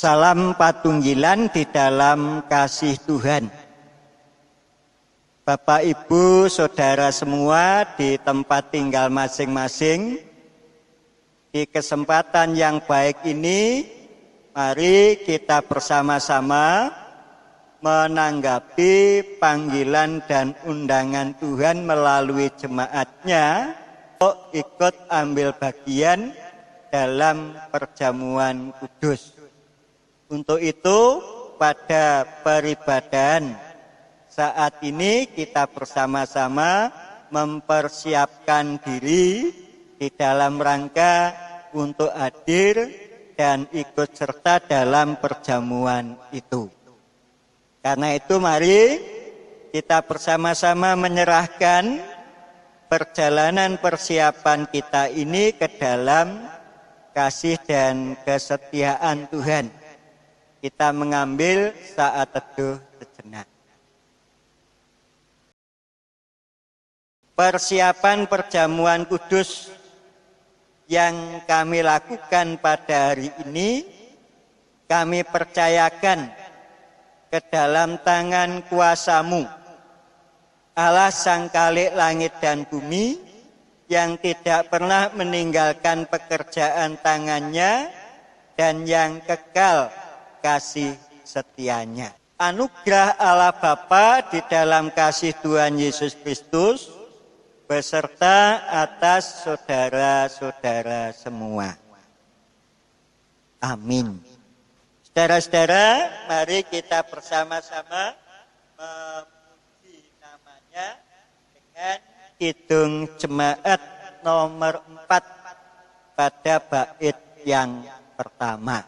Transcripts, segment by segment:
Salam patunggilan di dalam kasih Tuhan. Bapak, Ibu, Saudara semua di tempat tinggal masing-masing, di kesempatan yang baik ini, mari kita bersama-sama menanggapi panggilan dan undangan Tuhan melalui jemaatnya untuk ikut ambil bagian dalam perjamuan kudus. Untuk itu, pada peribadahan saat ini kita bersama-sama mempersiapkan diri di dalam rangka untuk hadir dan ikut serta dalam perjamuan itu. Karena itu mari kita bersama-sama menyerahkan perjalanan persiapan kita ini ke dalam kasih dan kesetiaan Tuhan. Kita mengambil saat teduh sejenak. Persiapan perjamuan kudus yang kami lakukan pada hari ini, kami percayakan ke dalam tangan kuasa-Mu, Allah Sang Khalik langit dan bumi, yang tidak pernah meninggalkan pekerjaan tangannya dan yang kekal kasih setianya. Anugerah Allah Bapa di dalam kasih Tuhan Yesus Kristus beserta atas saudara-saudara semua. Amin. Saudara-saudara, mari kita bersama-sama memuji namanya dengan kidung jemaat nomor 4 pada bait yang pertama.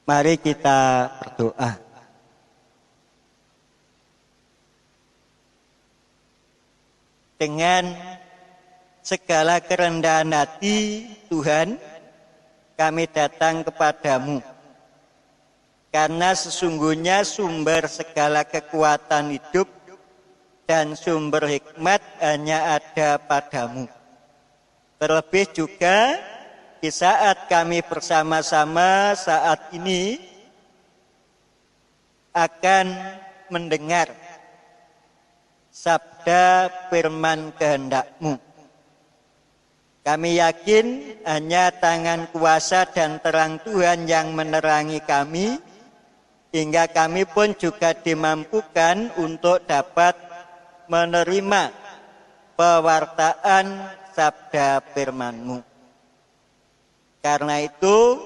Mari kita berdoa. Dengan segala kerendahan hati, Tuhan, kami datang kepadamu. Karena sesungguhnya sumber segala kekuatan hidup dan sumber hikmat hanya ada padamu. Terlebih juga di saat kami bersama-sama saat ini akan mendengar sabda firman kehendak-Mu. Kami yakin hanya tangan kuasa dan terang Tuhan yang menerangi kami, hingga kami pun juga dimampukan untuk dapat menerima pewartaan sabda firman-Mu. Karena itu,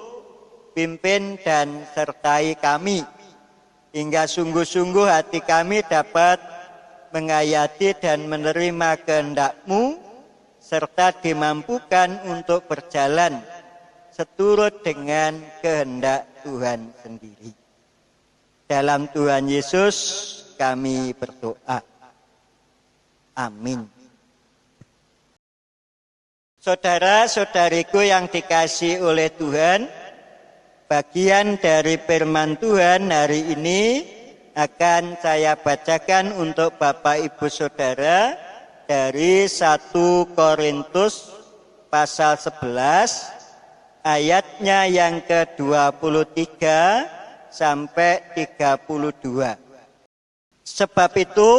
pimpin dan sertai kami, hingga sungguh-sungguh hati kami dapat menghayati dan menerima kehendak-Mu, serta dimampukan untuk berjalan seturut dengan kehendak Tuhan sendiri. Dalam Tuhan Yesus kami berdoa. Amin. Saudara-saudariku yang dikasihi oleh Tuhan, bagian dari firman Tuhan hari ini akan saya bacakan untuk Bapak Ibu Saudara dari 1 Korintus pasal 11 ayatnya yang ke-23 sampai 32. Sebab itu,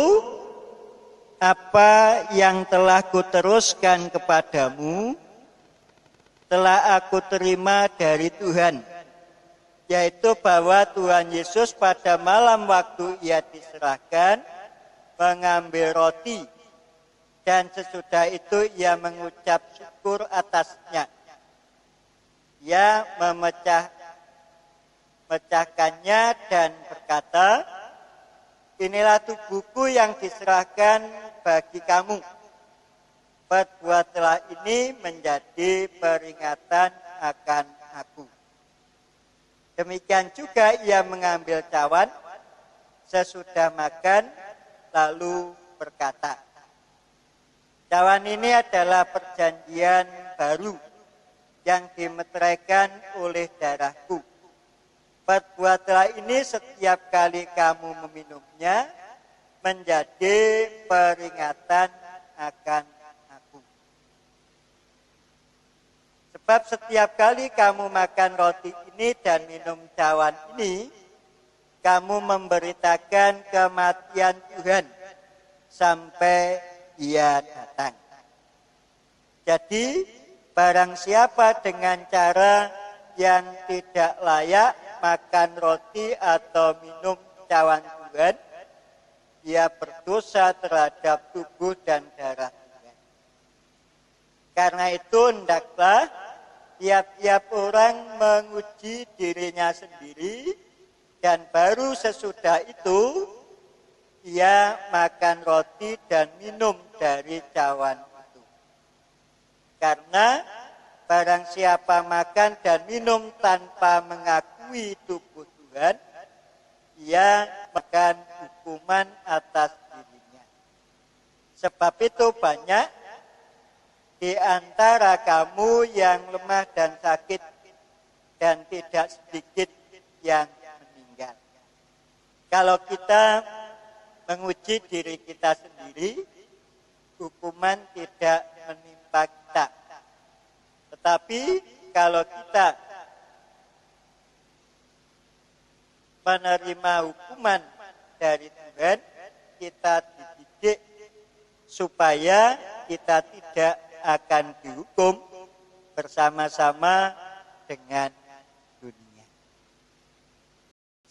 apa yang telah kuteruskan kepadamu telah aku terima dari Tuhan, yaitu bahwa Tuhan Yesus pada malam waktu ia diserahkan mengambil roti, dan sesudah itu ia mengucap syukur atasnya. Ia memecahkannya dan berkata, inilah tubuhku yang diserahkan bagi kamu. Perbuatlah ini menjadi peringatan akan aku. Demikian juga ia mengambil cawan sesudah makan, lalu berkata, cawan ini adalah perjanjian baru yang dimeteraikan oleh darahku. Perbuatlah ini setiap kali kamu meminumnya menjadi peringatan akan aku. Sebab setiap kali kamu makan roti ini dan minum cawan ini, kamu memberitakan kematian Tuhan sampai ia datang. Jadi, barang siapa dengan cara yang tidak layak makan roti atau minum cawan Tuhan, ia berdosa terhadap tubuh dan darah Tuhan. Karena itu hendaklah tiap-tiap orang menguji dirinya sendiri, dan baru sesudah itu ia makan roti dan minum dari cawan itu. Karena barang siapa makan dan minum tanpa mengakui tubuh Tuhan, ia makan hukuman atas dirinya. Sebab itu banyak di antara kamu yang lemah dan sakit, dan tidak sedikit yang meninggal. Kalau kita menguji diri kita sendiri, hukuman tidak menimpa kita. Tetapi kalau kita menerima hukuman dari Tuhan, kita dididik supaya kita tidak akan dihukum bersama-sama dengan dunia.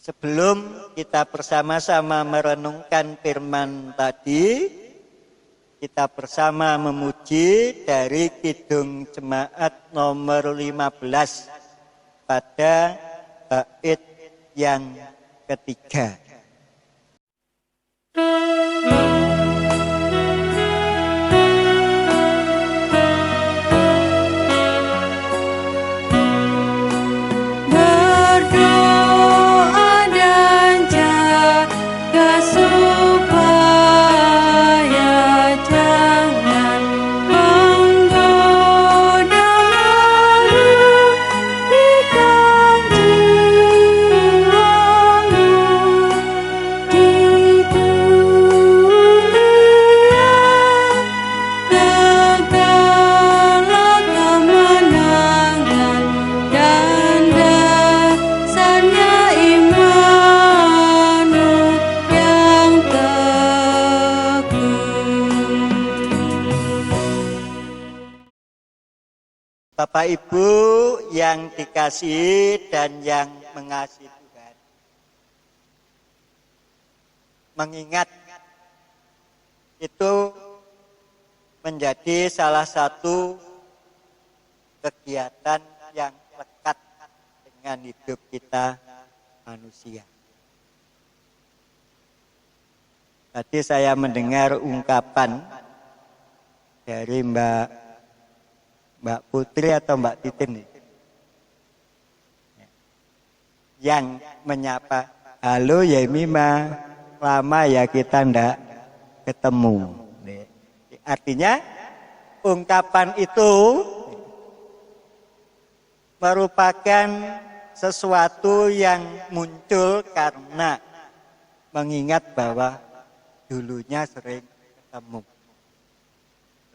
Sebelum kita bersama-sama merenungkan firman tadi, kita bersama memuji dari Kidung Jemaat nomor 15 pada bait yang ketiga. Bapak Ibu yang dikasihi dan yang mengasihi Tuhan, mengingat itu menjadi salah satu kegiatan yang lekat dengan hidup kita manusia. Tadi saya mendengar ungkapan dari Mbak Putri atau Mbak Titin nih, yang menyapa, halo Yemima, lama ya kita ndak ketemu. Artinya ungkapan itu merupakan sesuatu yang muncul karena mengingat bahwa dulunya sering ketemu.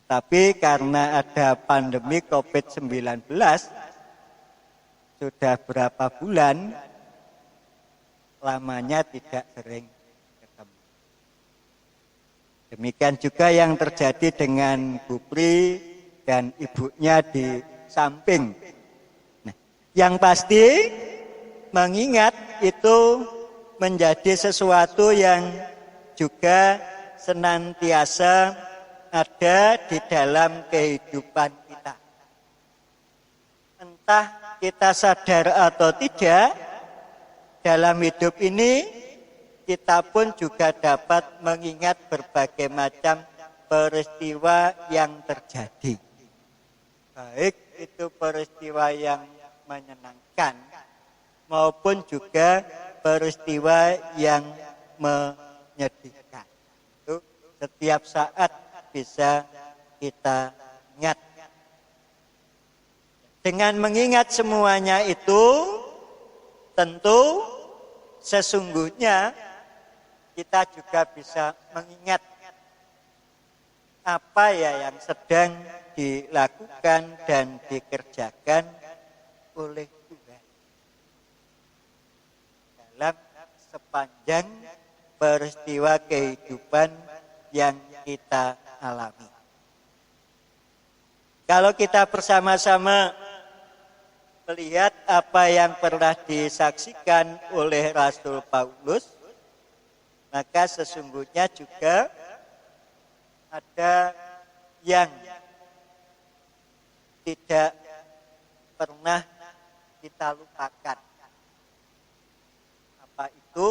Tapi karena ada pandemi COVID-19, sudah berapa bulan lamanya tidak sering ketemu. Demikian juga yang terjadi dengan Bu Pri dan ibunya di samping. Nah, yang pasti mengingat itu menjadi sesuatu yang juga senantiasa ada di dalam kehidupan kita. Entah kita sadar atau tidak, dalam hidup ini kita pun juga dapat mengingat berbagai macam peristiwa yang terjadi. Baik itu peristiwa yang menyenangkan maupun juga peristiwa yang menyedihkan. Itu setiap saat bisa kita ingat. Dengan mengingat semuanya itu, tentu sesungguhnya kita juga bisa mengingat apa ya yang sedang dilakukan dan dikerjakan oleh Tuhan dalam sepanjang peristiwa kehidupan yang kita alami. Kalau kita bersama-sama melihat apa yang pernah disaksikan oleh Rasul Paulus, maka sesungguhnya juga ada yang tidak pernah kita lupakan. Apa itu?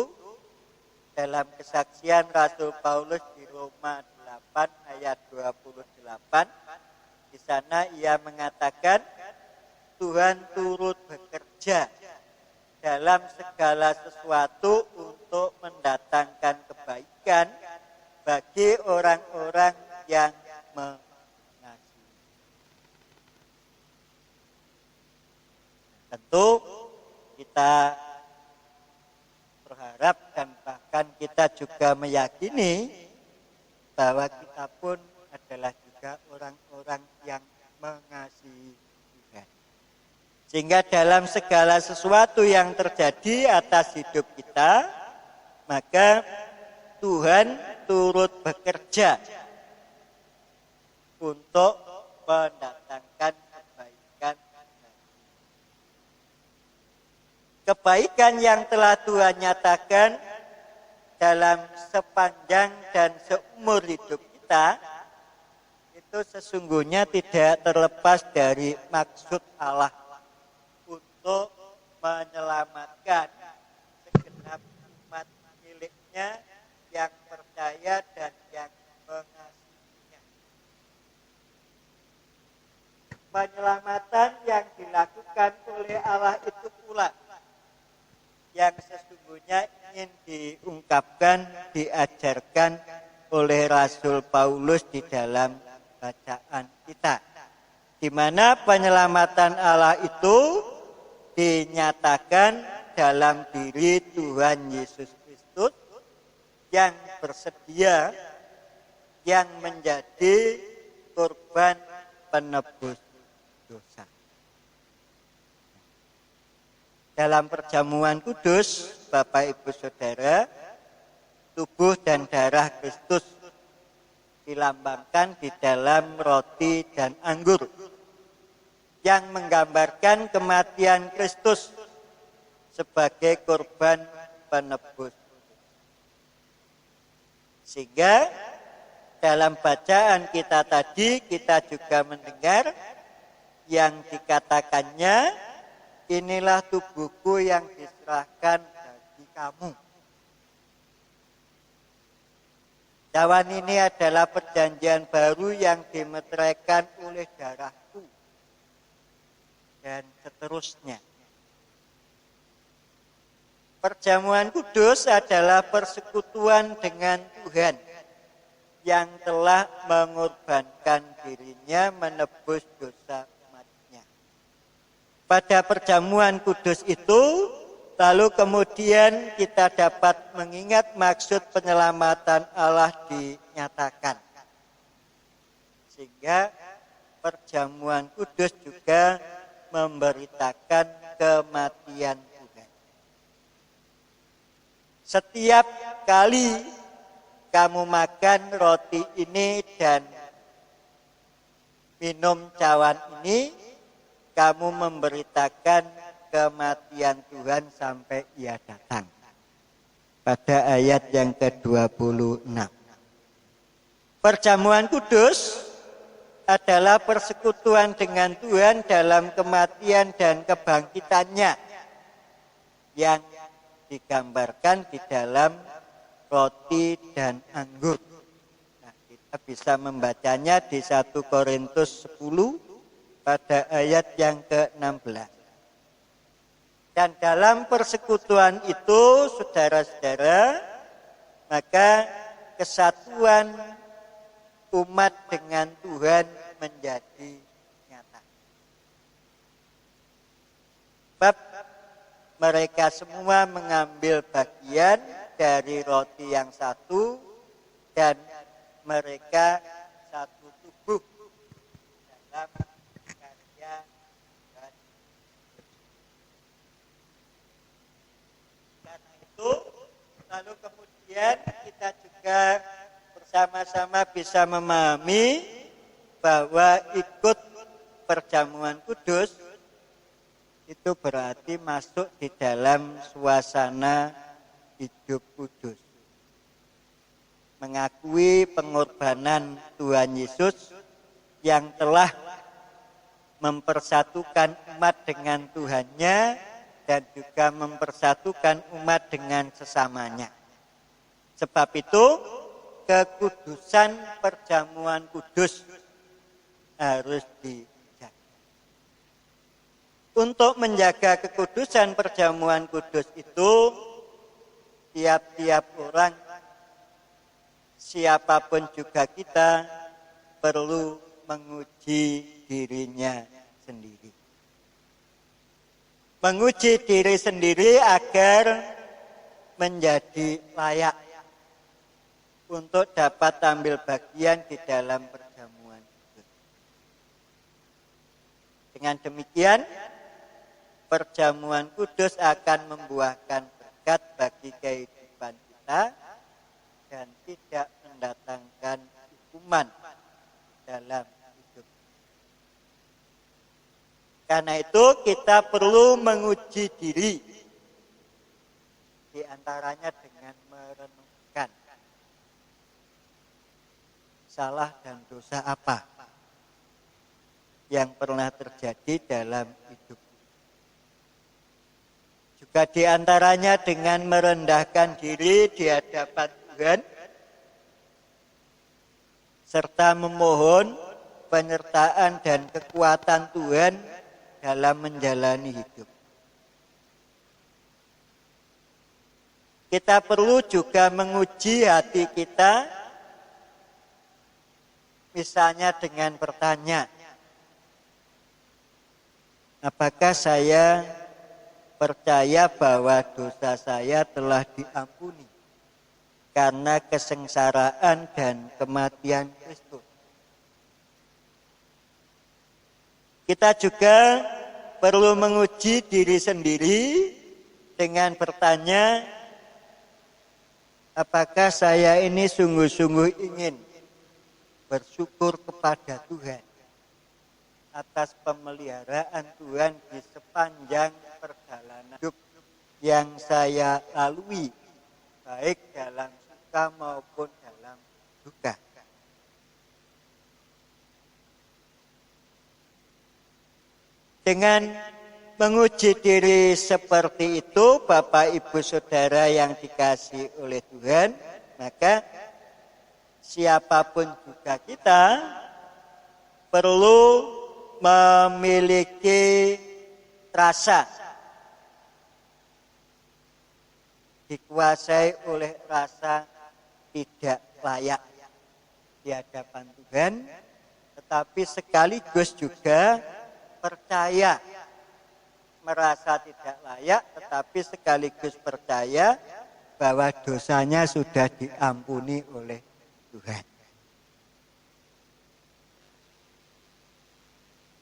Dalam kesaksian Rasul Paulus di Roma 8 ayat 28, di sana ia mengatakan, Tuhan turut bekerja dalam segala sesuatu untuk mendatangkan kebaikan bagi orang-orang yang mengasihi. Tentu kita berharap dan bahkan kita juga meyakini bahwa kita pun adalah juga orang-orang yang mengasihi Tuhan. Sehingga dalam segala sesuatu yang terjadi atas hidup kita, maka Tuhan turut bekerja untuk mendatangkan kebaikan. Kebaikan yang telah Tuhan nyatakan dalam sepanjang dan seumur hidup kita, itu sesungguhnya tidak terlepas dari maksud Allah untuk menyelamatkan segenap umat miliknya yang percaya dan yang mengasihinya. Penyelamatan yang dilakukan oleh Allah itu pula yang sesungguhnya ingin diungkapkan, diajarkan oleh Rasul Paulus di dalam bacaan kita. Di mana penyelamatan Allah itu dinyatakan dalam diri Tuhan Yesus Kristus yang bersedia, yang menjadi korban penebus dosa. Dalam perjamuan kudus, Bapak Ibu Saudara, tubuh dan darah Kristus dilambangkan di dalam roti dan anggur yang menggambarkan kematian Kristus sebagai korban penebus. Sehingga dalam bacaan kita tadi kita juga mendengar yang dikatakannya, inilah tubuhku yang diserahkan bagi kamu. Cawan ini adalah perjanjian baru yang dimeteraikan oleh darahku. Dan seterusnya. Perjamuan kudus adalah persekutuan dengan Tuhan yang telah mengorbankan dirinya menebus dosa umatnya. Pada perjamuan kudus itu, lalu kemudian kita dapat mengingat maksud penyelamatan Allah dinyatakan. Sehingga perjamuan kudus juga memberitakan kematian Tuhan. Setiap kali kamu makan roti ini dan minum cawan ini, kamu memberitakan kematian Tuhan sampai Ia datang. Pada ayat yang ke-26. Perjamuan kudus adalah persekutuan dengan Tuhan dalam kematian dan kebangkitannya yang digambarkan di dalam roti dan anggur. Nah, kita bisa membacanya di 1 Korintus 10 pada ayat yang ke-16. Dan dalam persekutuan itu, saudara-saudara, maka kesatuan umat dengan Tuhan menjadi nyata. Sebab mereka semua mengambil bagian dari roti yang satu dan mereka satu tubuh dalam karya Tuhan. Karena itu, lalu kemudian kita juga bersama-sama bisa memahami bahwa ikut perjamuan kudus itu berarti masuk di dalam suasana hidup kudus. Mengakui pengorbanan Tuhan Yesus yang telah mempersatukan umat dengan Tuhannya dan juga mempersatukan umat dengan sesamanya. Sebab itu, kekudusan perjamuan kudus harus dijaga. Untuk menjaga kekudusan perjamuan kudus itu, tiap-tiap orang, siapapun juga kita, perlu menguji dirinya sendiri. Menguji diri sendiri agar menjadi layak untuk dapat ambil bagian di dalam perjamuan kudus. Dengan demikian, perjamuan kudus akan membuahkan berkat bagi kehidupan kita dan tidak mendatangkan hukuman dalam hidup. Karena itu kita perlu menguji diri, di antaranya dengan merenungkan salah dan dosa apa yang pernah terjadi dalam hidup. Juga diantaranya dengan merendahkan diri di hadapan Tuhan, serta memohon penyertaan dan kekuatan Tuhan dalam menjalani hidup. Kita perlu juga menguji hati kita, misalnya dengan bertanya, apakah saya percaya bahwa dosa saya telah diampuni karena kesengsaraan dan kematian Kristus? Kita juga perlu menguji diri sendiri dengan bertanya, apakah saya ini sungguh-sungguh ingin bersyukur kepada Tuhan atas pemeliharaan Tuhan di sepanjang perjalanan hidup yang saya lalui, baik dalam suka maupun dalam duka. Dengan menguji diri seperti itu, Bapak Ibu Saudara yang dikasihi oleh Tuhan, maka siapapun juga kita perlu memiliki rasa, dikuasai oleh rasa tidak layak di hadapan Tuhan, tetapi sekaligus juga percaya merasa tidak layak, tetapi sekaligus percaya bahwa dosanya sudah diampuni oleh Tuhan.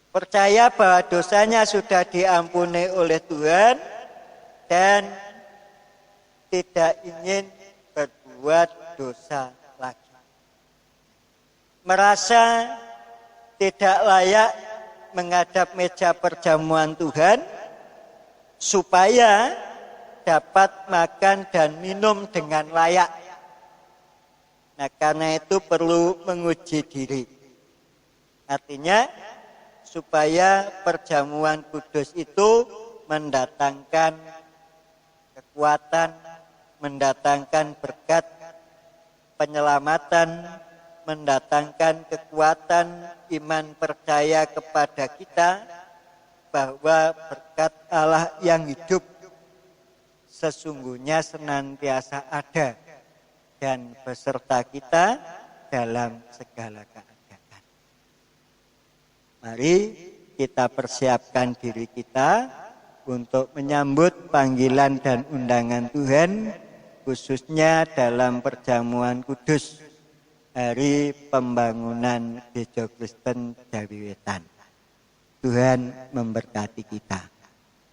Percaya bahwa dosanya sudah diampuni oleh Tuhan dan tidak ingin berbuat dosa lagi. Merasa tidak layak menghadap meja perjamuan Tuhan supaya dapat makan dan minum dengan layak. Nah, karena itu perlu menguji diri. Artinya supaya perjamuan kudus itu mendatangkan kekuatan, mendatangkan berkat, penyelamatan, mendatangkan kekuatan iman percaya kepada kita bahwa berkat Allah yang hidup sesungguhnya senantiasa ada dan beserta kita dalam segala keadaan. Mari kita persiapkan diri kita untuk menyambut panggilan dan undangan Tuhan, khususnya dalam perjamuan kudus hari pembangunan Gereja Kristen Jawi Wetan. Tuhan memberkati kita.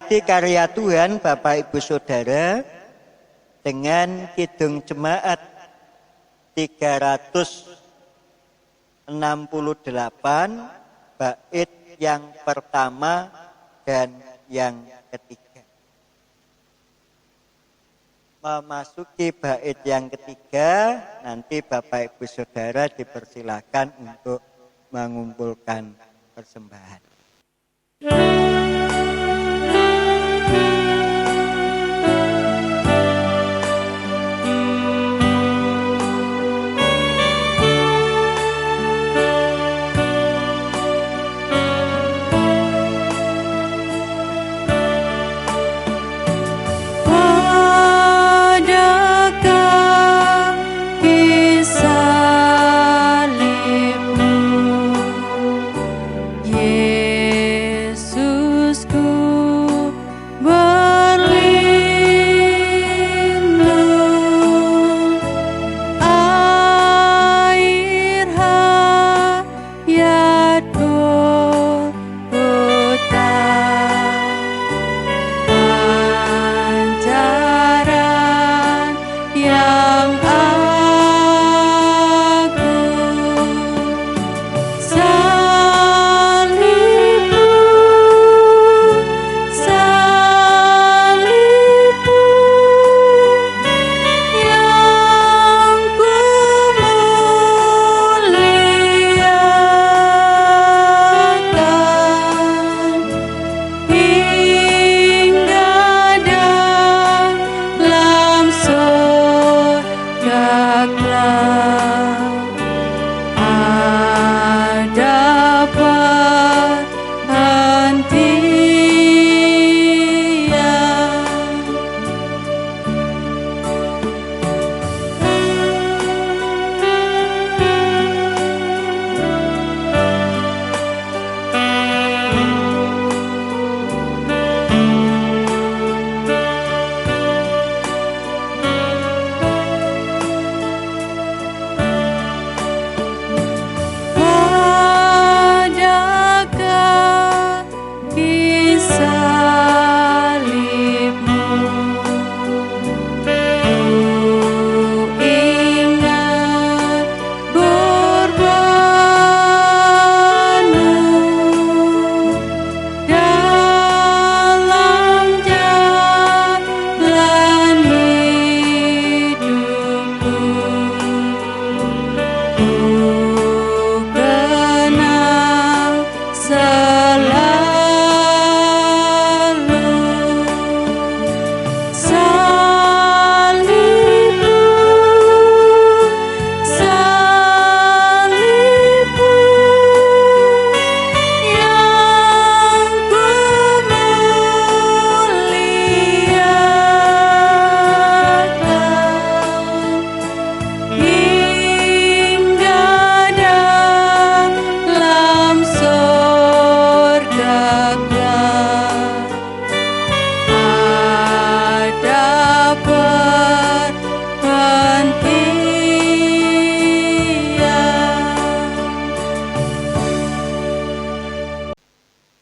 Di karya Tuhan, Bapak Ibu Saudara, dengan kidung jemaat 368 bait yang pertama dan yang ketiga. Memasuki bait yang ketiga, nanti Bapak Ibu Saudara dipersilakan untuk mengumpulkan persembahan.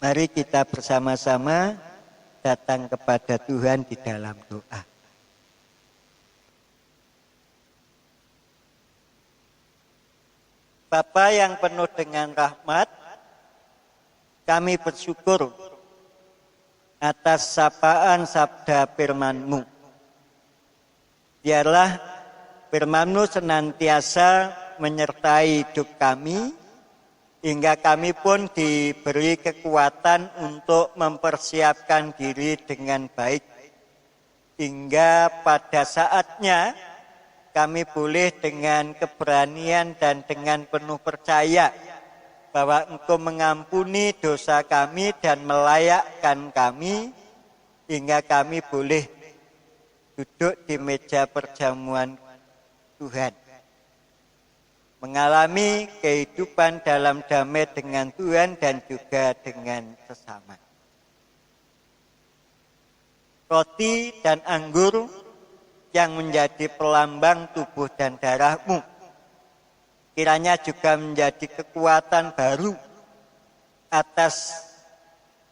Mari kita bersama-sama datang kepada Tuhan di dalam doa. Bapa yang penuh dengan rahmat, kami bersyukur atas sapaan sabda firman-Mu. Biarlah firman-Mu senantiasa menyertai hidup kami, hingga kami pun diberi kekuatan untuk mempersiapkan diri dengan baik, hingga pada saatnya kami boleh dengan keberanian dan dengan penuh percaya bahwa Engkau mengampuni dosa kami dan melayakkan kami, hingga kami boleh duduk di meja perjamuan Tuhan, mengalami kehidupan dalam damai dengan Tuhan dan juga dengan sesama. Roti dan anggur yang menjadi pelambang tubuh dan darah-Mu, kiranya juga menjadi kekuatan baru atas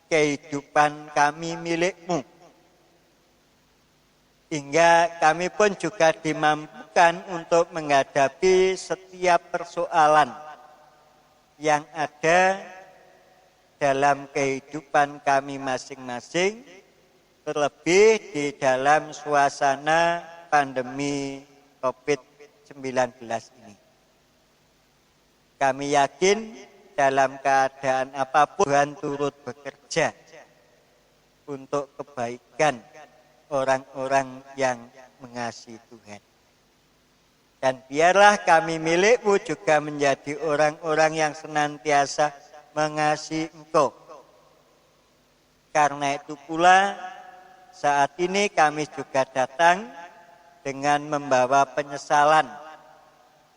kehidupan kami milik-Mu, hingga kami pun juga dimampukan untuk menghadapi setiap persoalan yang ada dalam kehidupan kami masing-masing, terlebih di dalam suasana pandemi COVID-19 ini. Kami yakin dalam keadaan apapun Tuhan turut bekerja untuk kebaikan orang-orang yang mengasihi Tuhan. Dan biarlah kami milik-Mu juga menjadi orang-orang yang senantiasa mengasihi Engkau. Karena itu pula saat ini kami juga datang dengan membawa penyesalan,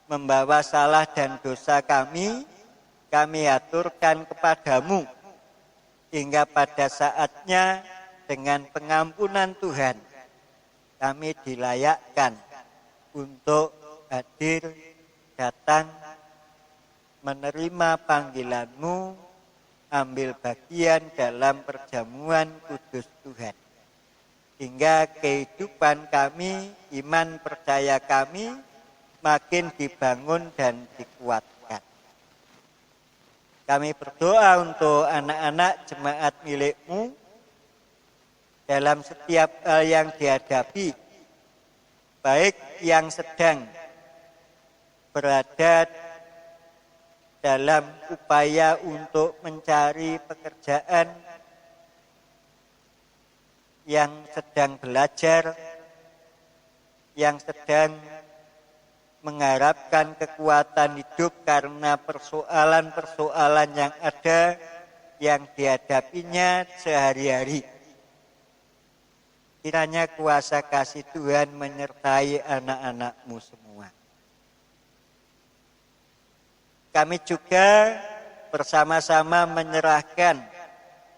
membawa salah dan dosa kami aturkan kepadamu, hingga pada saatnya dengan pengampunan Tuhan kami dilayakkan untuk hadir, datang, menerima panggilan-Mu, ambil bagian dalam perjamuan kudus Tuhan, hingga kehidupan kami, iman percaya kami makin dibangun dan dikuatkan. Kami berdoa untuk anak-anak jemaat milik-Mu dalam setiap hal yang dihadapi, baik yang sedang berada dalam upaya untuk mencari pekerjaan, yang sedang belajar, yang sedang mengharapkan kekuatan hidup karena persoalan-persoalan yang ada yang dihadapinya sehari-hari. Kiranya kuasa kasih Tuhan menyertai anak-anak-Mu semua. Kami juga bersama-sama menyerahkan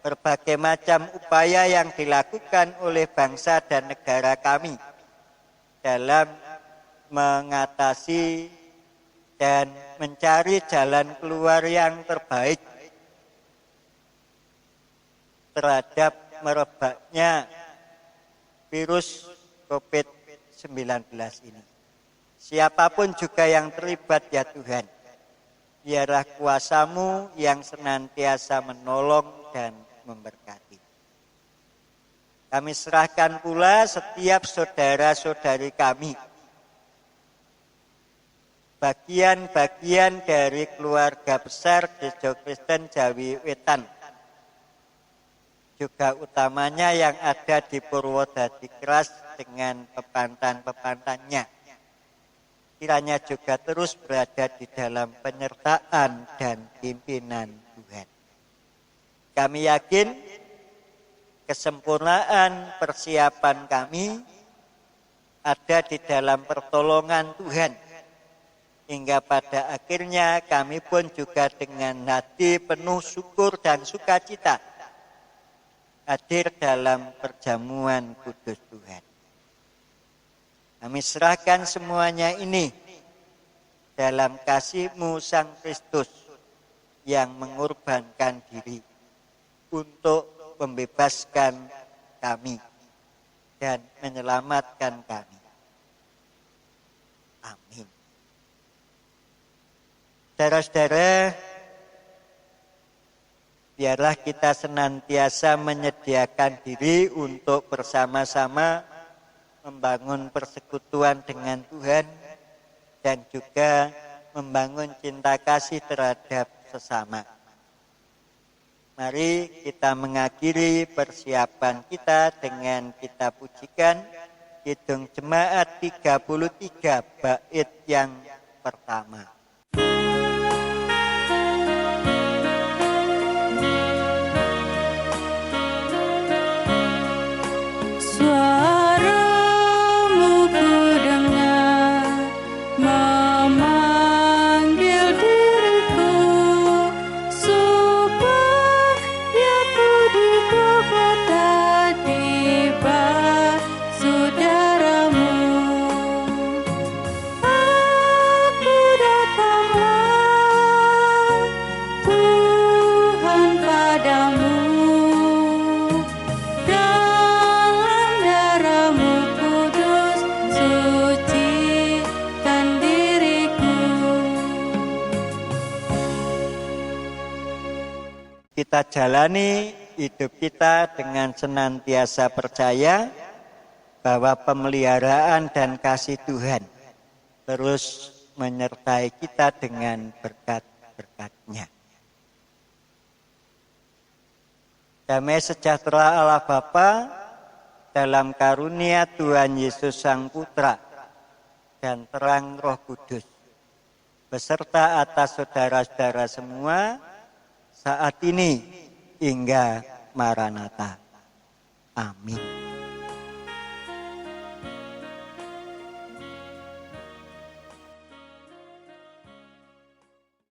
berbagai macam upaya yang dilakukan oleh bangsa dan negara kami dalam mengatasi dan mencari jalan keluar yang terbaik terhadap merebaknya virus COVID-19 ini. Siapapun juga yang terlibat ya Tuhan, biarlah kuasa-Mu yang senantiasa menolong dan memberkati. Kami serahkan pula setiap saudara-saudari kami, bagian-bagian dari keluarga besar Gereja Kristen Jawi Wetan, juga utamanya yang ada di Purwodadi Keras dengan pepantan-pepantannya. Kiranya juga terus berada di dalam penyertaan dan pimpinan Tuhan. Kami yakin kesempurnaan persiapan kami ada di dalam pertolongan Tuhan, hingga pada akhirnya kami pun juga dengan hati penuh syukur dan sukacita hadir dalam perjamuan kudus Tuhan. Kami serahkan semuanya ini dalam kasih-Mu Sang Kristus yang mengorbankan diri untuk membebaskan kami dan menyelamatkan kami. Amin. Saudara-saudara, biarlah kita senantiasa menyediakan diri untuk bersama-sama membangun persekutuan dengan Tuhan, dan juga membangun cinta kasih terhadap sesama. Mari kita mengakhiri persiapan kita dengan kita pujikan Kidung Jemaat 33 bait yang pertama. Kita jalani hidup kita dengan senantiasa percaya bahwa pemeliharaan dan kasih Tuhan terus menyertai kita dengan berkat-berkat-Nya. Damai sejahtera Allah Bapa dalam karunia Tuhan Yesus Sang Putra dan terang Roh Kudus beserta atas saudara-saudara semua saat ini hingga Maranatha. Amin.